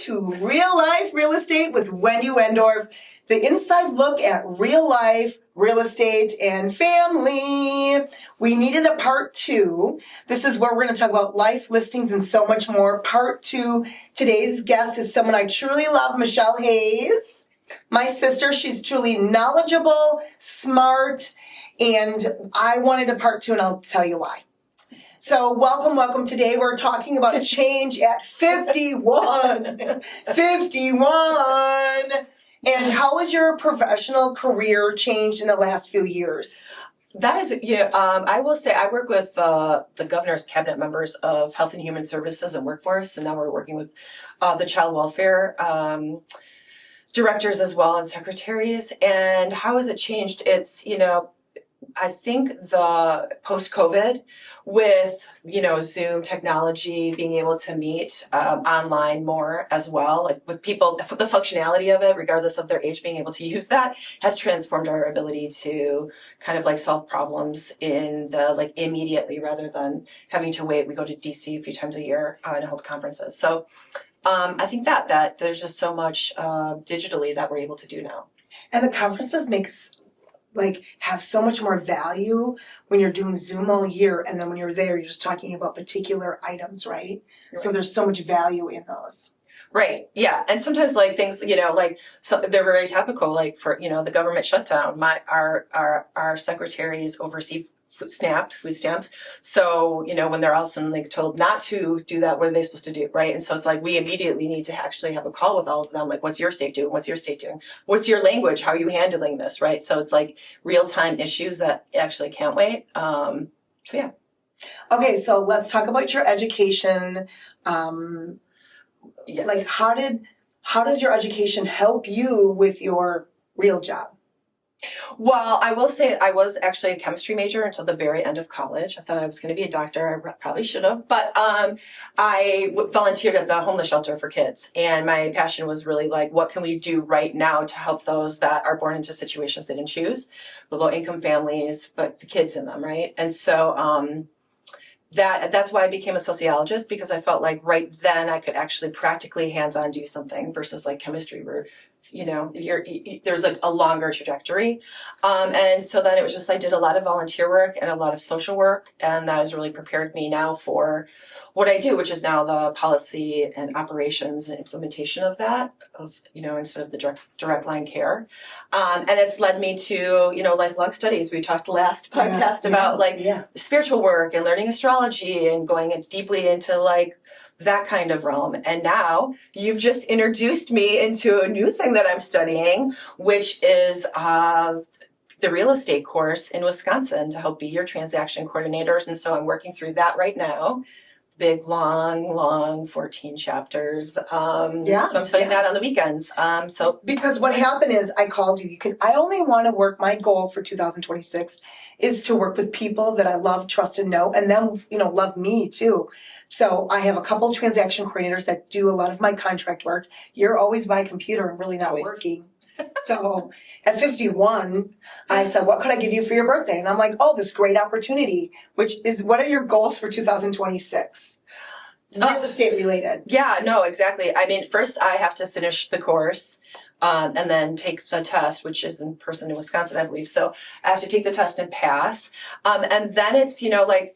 to Real Life Real Estate with Wendy Wendorf, the inside look at real life, real estate, and family. We needed a part 2. This is where we're going to talk about life, listings, and so much more. Part 2. Today's guest is someone I truly love, Michelle Hayes. My sister, she's truly knowledgeable, smart, and I wanted a part 2, and I'll tell you why. So welcome. Today we're talking about change at 51. 51. And how has your professional career changed in the last few years? That is, I will say I work with the governor's cabinet members of Health and Human Services and Workforce, and now we're working with the child welfare directors as well and secretaries. And how has it changed? It's, I think the post-COVID with, Zoom technology, being able to meet online more as well, like with people, the functionality of it, regardless of their age, being able to use that has transformed our ability to kind of like solve problems in the immediately rather than having to wait. We go to DC a few times a year and hold conferences. So I think that there's just so much digitally that we're able to do now. And the conferences have so much more value when you're doing Zoom all year, and then when you're there, you're just talking about particular items, right? So there's so much value in those. Right. Yeah. And sometimes things, so they're very topical, for, the government shutdown. Our secretaries oversee food stamps. So, when they're all suddenly told not to do that, what are they supposed to do? Right. And so it's we immediately need to actually have a call with all of them. What's your state doing? What's your state doing? What's your language? How are you handling this? Right. So it's real time issues that actually can't wait. So yeah. Okay. So let's talk about your education. Yes. How does your education help you with your real job? Well, I will say I was actually a chemistry major until the very end of college. I thought I was going to be a doctor. I probably should have, but I volunteered at the homeless shelter for kids. And my passion was really what can we do right now to help those that are born into situations they didn't choose, the low income families, but the kids in them, right? And so that's why I became a sociologist, because I felt right then I could actually practically hands-on do something versus chemistry where, there's a longer trajectory. And so then it was just, I did a lot of volunteer work and a lot of social work. And that has really prepared me now for what I do, which is now the policy and operations and implementation of that, instead of the direct line care. And it's led me to, lifelong studies. We talked last podcast about spiritual work and learning astrology and going deeply into that kind of realm. And now you've just introduced me into a new thing that I'm studying, which is the real estate course in Wisconsin to help be your transaction coordinators. And so I'm working through that right now. Big, long 14 chapters. So I'm studying that on the weekends. Because what happened is I called you. I only want to work. My goal for 2026 is to work with people that I love, trust, and know, and them, love me too. So I have a couple transaction coordinators that do a lot of my contract work. You're always by computer and really not working. So at 51, I said, what could I give you for your birthday? And I'm this great opportunity, which is, what are your goals for 2026? Real estate related. Yeah, no, exactly. I mean, first I have to finish the course. And then take the test, which is in person in Wisconsin, I believe. So I have to take the test and pass. And then it's,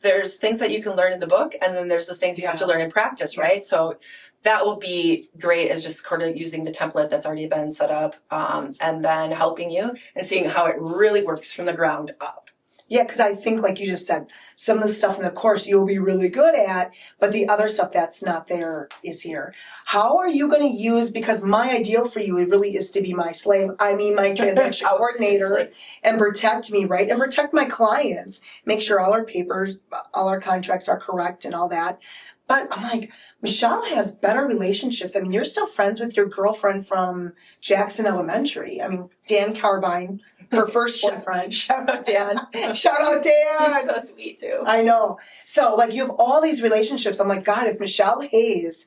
there's things that you can learn in the book, and then there's the things you have to learn in practice, right? So that will be great, as just kind of using the template that's already been set up, and then helping you and seeing how it really works from the ground up. Yeah, because I think, like you just said, some of the stuff in the course you'll be really good at, but the other stuff that's not there is here. How are you going to use, because my ideal for you, it really is to be my my transaction coordinator and protect me, right? And protect my clients, make sure all our papers, all our contracts are correct and all that. But I'm Michelle has better relationships. I mean, you're still friends with your girlfriend from Jackson Elementary. I mean, Dan Carbine, her first boyfriend. Shout out Dan. Shout out Dan. He's so sweet too. I know. So you have all these relationships. I'm God, if Michelle Hayes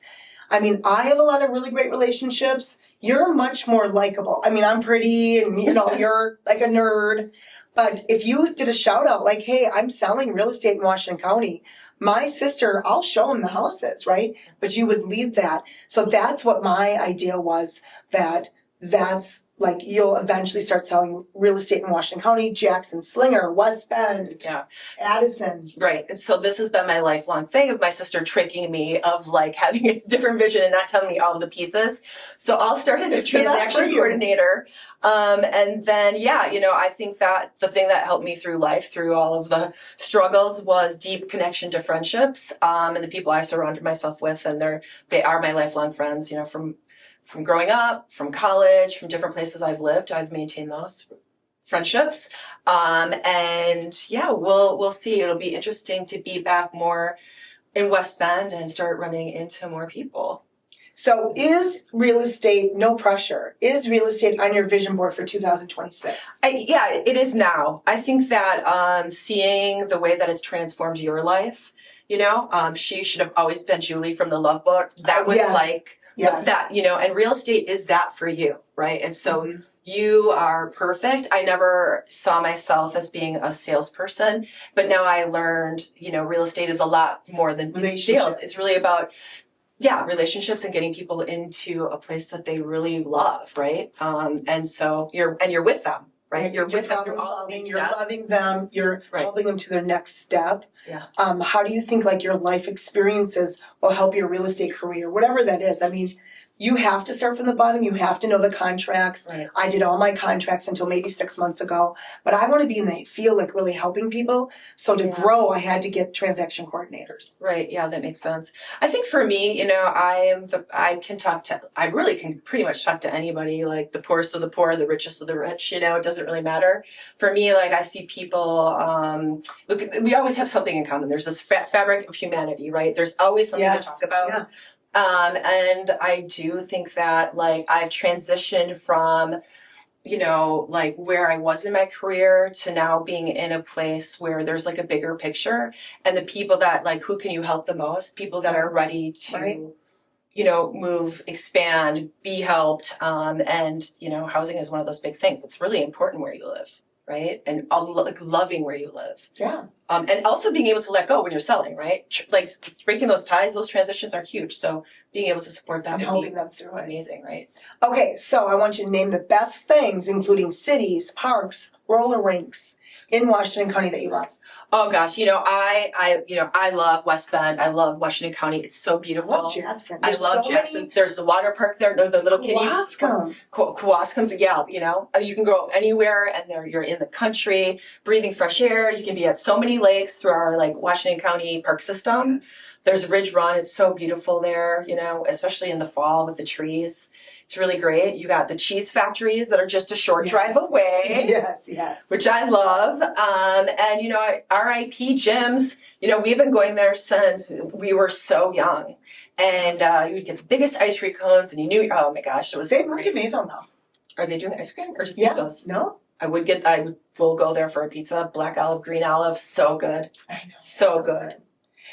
I mean, I have a lot of really great relationships. You're much more likable. I mean, I'm pretty and, you're like a nerd. But if you did a shout out like, hey, I'm selling real estate in Washington County, my sister, I'll show them the houses, right? But you would lead that. So that's what my idea was, that's like you'll eventually start selling real estate in Washington County, Jackson, Slinger, West Bend, Yeah. Addison. Right. And so this has been my lifelong thing of my sister tricking me of like having a different vision and not telling me all of the pieces. So I'll start as a transaction coordinator. And then, I think that the thing that helped me through life, through all of the struggles, was deep connection to friendships, and the people I surrounded myself with. And they are my lifelong friends, from growing up, from college, from different places I've lived. I've maintained those friendships. We'll see. It'll be interesting to be back more in West Bend and start running into more people. So is real estate, no pressure, is real estate on your vision board for 2026? It is now. I think that seeing the way that it's transformed your life, she should have always been Julie from the Love Book. That was and real estate is that for you, right? And so you are perfect. I never saw myself as being a salesperson, but now I learned, real estate is a lot more than sales. It's really about relationships and getting people into a place that they really love, right? And so you're with them, right? You're with them through all these steps. You're loving them. You're helping them to their next step. Yeah. How do you think like your life experiences will help your real estate career, whatever that is? I mean, you have to start from the bottom. You have to know the contracts. Right. I did all my contracts until maybe 6 months ago, but I want to be in the field, like really helping people. So to grow, I had to get transaction coordinators. Right. Yeah, that makes sense. I think for me, I really can pretty much talk to anybody, like the poorest of the poor, the richest of the rich, it doesn't really matter. For me, like I see people, we always have something in common. There's this fabric of humanity, right? There's always something to talk about. Yeah. And I do think that like I've transitioned from, like where I was in my career to now being in a place where there's like a bigger picture and the people that like, who can you help the most? People that are ready to, move, expand, be helped. And housing is one of those big things. It's really important where you live. Right. And loving where you live. Yeah. And also being able to let go when you're selling, right? Like breaking those ties, those transitions are huge. So being able to support that and helping them through it. Amazing, right? Okay, so I want you to name the best things, including cities, parks, roller rinks in Washington County that you love. Oh gosh, I love West Bend. I love Washington County. It's so beautiful. I love Jackson. I love Jackson. There's the water park there. The little Kewaskum. Kewaskum's, you can go anywhere, and you're in the country, breathing fresh air. You can be at so many lakes through our like Washington County park system. Yes. There's Ridge Run. It's so beautiful there, especially in the fall with the trees. It's really great. You got the cheese factories that are just a short drive away. Yes. Which I love. And, RIP gyms. We've been going there since we were so young. And you would get the biggest ice cream cones and you knew, oh my gosh, it was They moved to Mayville now. Are they doing ice cream or just pizzas? No. We'll go there for a pizza. Black olive, green olive. So good. I know. So good.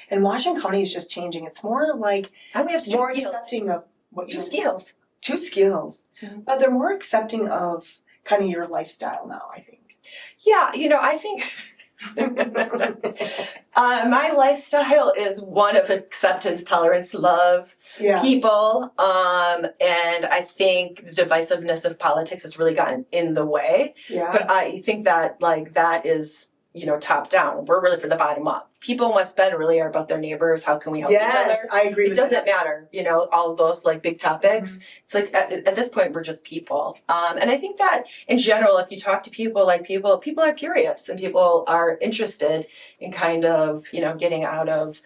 And Washington County is just changing. It's more like and we have more accepting of what you two skills. Two skills. Mm-hmm. But they're more accepting of kind of your lifestyle now, I think. Yeah, I think my lifestyle is one of acceptance, tolerance, love, people. And I think the divisiveness of politics has really gotten in the way. Yeah. But I think that that is, top down. We're really for the bottom up. People in West Bend really are about their neighbors. How can we help each other? Yes, I agree with that. It doesn't matter, all of those like big topics. Mm-hmm. It's like at this point, we're just people. And I think that in general, if you talk to people, people are curious and people are interested in kind of, getting out of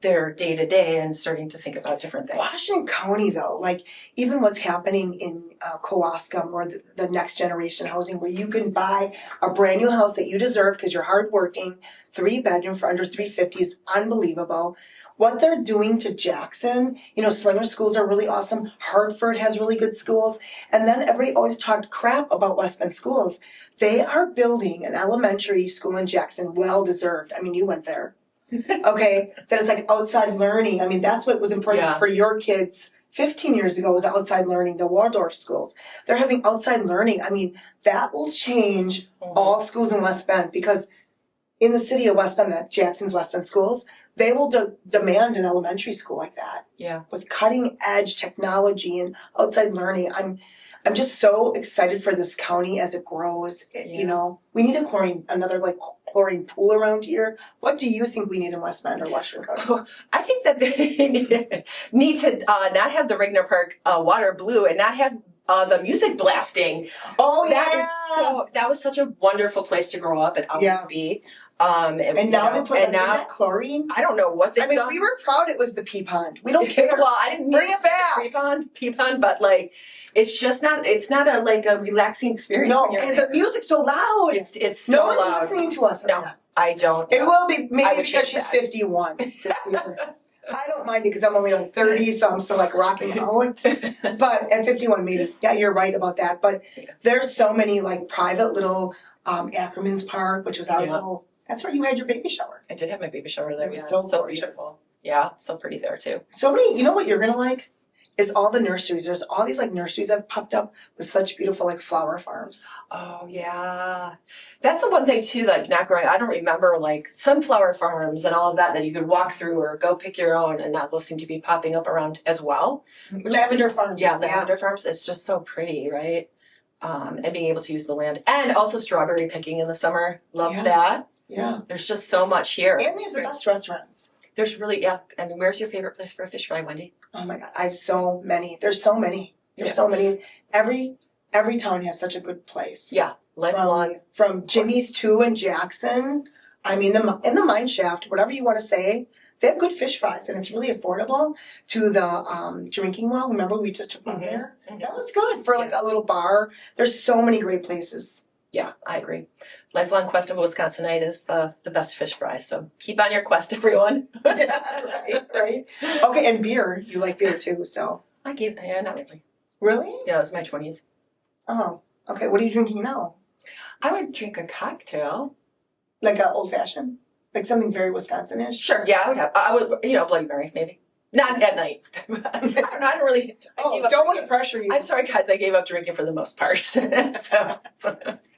their day-to-day and starting to think about different things. Washington County, though, like even what's happening in Kewaskum or the next generation housing where you can buy a brand new house that you deserve because you're hardworking, 3-bedroom for under $350 is unbelievable. What they're doing to Jackson, Slinger schools are really awesome. Hartford has really good schools. And then everybody always talked crap about West Bend schools. They are building an elementary school in Jackson, well-deserved. I mean, you went there. Okay, that it's like outside learning. I mean, that's what was important Yeah. for your kids 15 years ago was outside learning, the Waldorf schools. They're having outside learning. I mean, that will change all schools in West Bend because in the city of West Bend, that Jackson's West Bend schools, they will demand an elementary school like that. Yeah. With cutting edge technology and outside learning. I'm just so excited for this county as it grows. You know, we need another chlorine pool around here. What do you think we need in West Bend or Washington County? Oh, I think that they need to not have the Rigner Park water blue and not have the music blasting. Oh, That was such a wonderful place to grow up and always be. And now they put is that chlorine? I don't know what they've done. We were proud it was the pea pond. We don't care. Well, I didn't bring it back. Pea pond, but it's just not. It's not a relaxing experience. No, and the music's so loud. It's so no one's loud. Listening to us. No, I don't. It will be maybe because she's 51 this year. I don't mind it because I'm only 30, so I'm still rocking out. But at 51, maybe. Yeah, you're right about that. But there's so many private little Ackerman's Park, which was our little. That's where you had your baby shower. I did have my baby shower there. It was so beautiful. Yeah, so pretty there too. So many. You know what you're gonna like? Is all the nurseries. There's all these nurseries that have popped up with such beautiful flower farms. Oh yeah, that's the one thing too. Not growing, I don't remember sunflower farms and all of that you could walk through or go pick your own, and now those seem to be popping up around as well. Lavender farms. Yeah, lavender farms. It's just so pretty, right? And being able to use the land, and also strawberry picking in the summer. Love that. Yeah. There's just so much here. And we have the best restaurants. There's really And where's your favorite place for a fish fry, Wendy? Oh my God, I have so many. There's so many. So many. Every town has such a good place. Yeah, lifelong. From Jimmy's 2 in Jackson. I mean, in the mine shaft, whatever you want to say, they have good fish fries, and it's really affordable. To the drinking well, remember we just took one there? That was good for a little bar. There's so many great places. Yeah, I agree. Lifelong quest of a Wisconsinite is the best fish fry. So keep on your quest, everyone. right. Okay, and beer. You like beer too, so. Not really. Really? Yeah, it was my 20s. Oh, okay. What are you drinking now? I would drink a cocktail. Like an old fashioned? Like something very Wisconsin-ish? Sure, yeah, I would, Bloody Mary, maybe. Not at night. I don't really. Don't want to pressure you. I'm sorry, guys. I gave up drinking for the most part. So.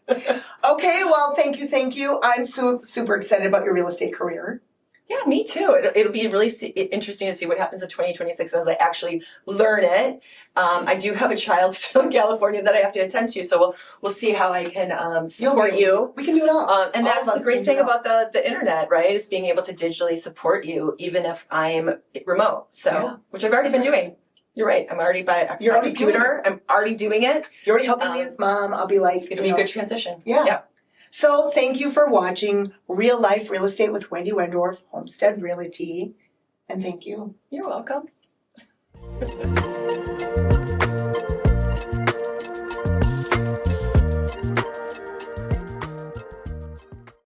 Okay, well, thank you. I'm super excited about your real estate career. Yeah, me too. It'll be really interesting to see what happens in 2026 as I actually learn it. I do have a child still in California that I have to attend to, so we'll see how I can support you. We can do it all. And that's the great thing about the internet, right? Is being able to digitally support you even if I'm remote. So, which I've already been doing. You're right. I'm already by a computer. I'm already doing it. You're already helping me with Mom. I'll be it'll be a good transition. Yeah. So thank you for watching Real Life Real Estate with Wendy Wendorf, Homestead Realty. And thank you. You're welcome.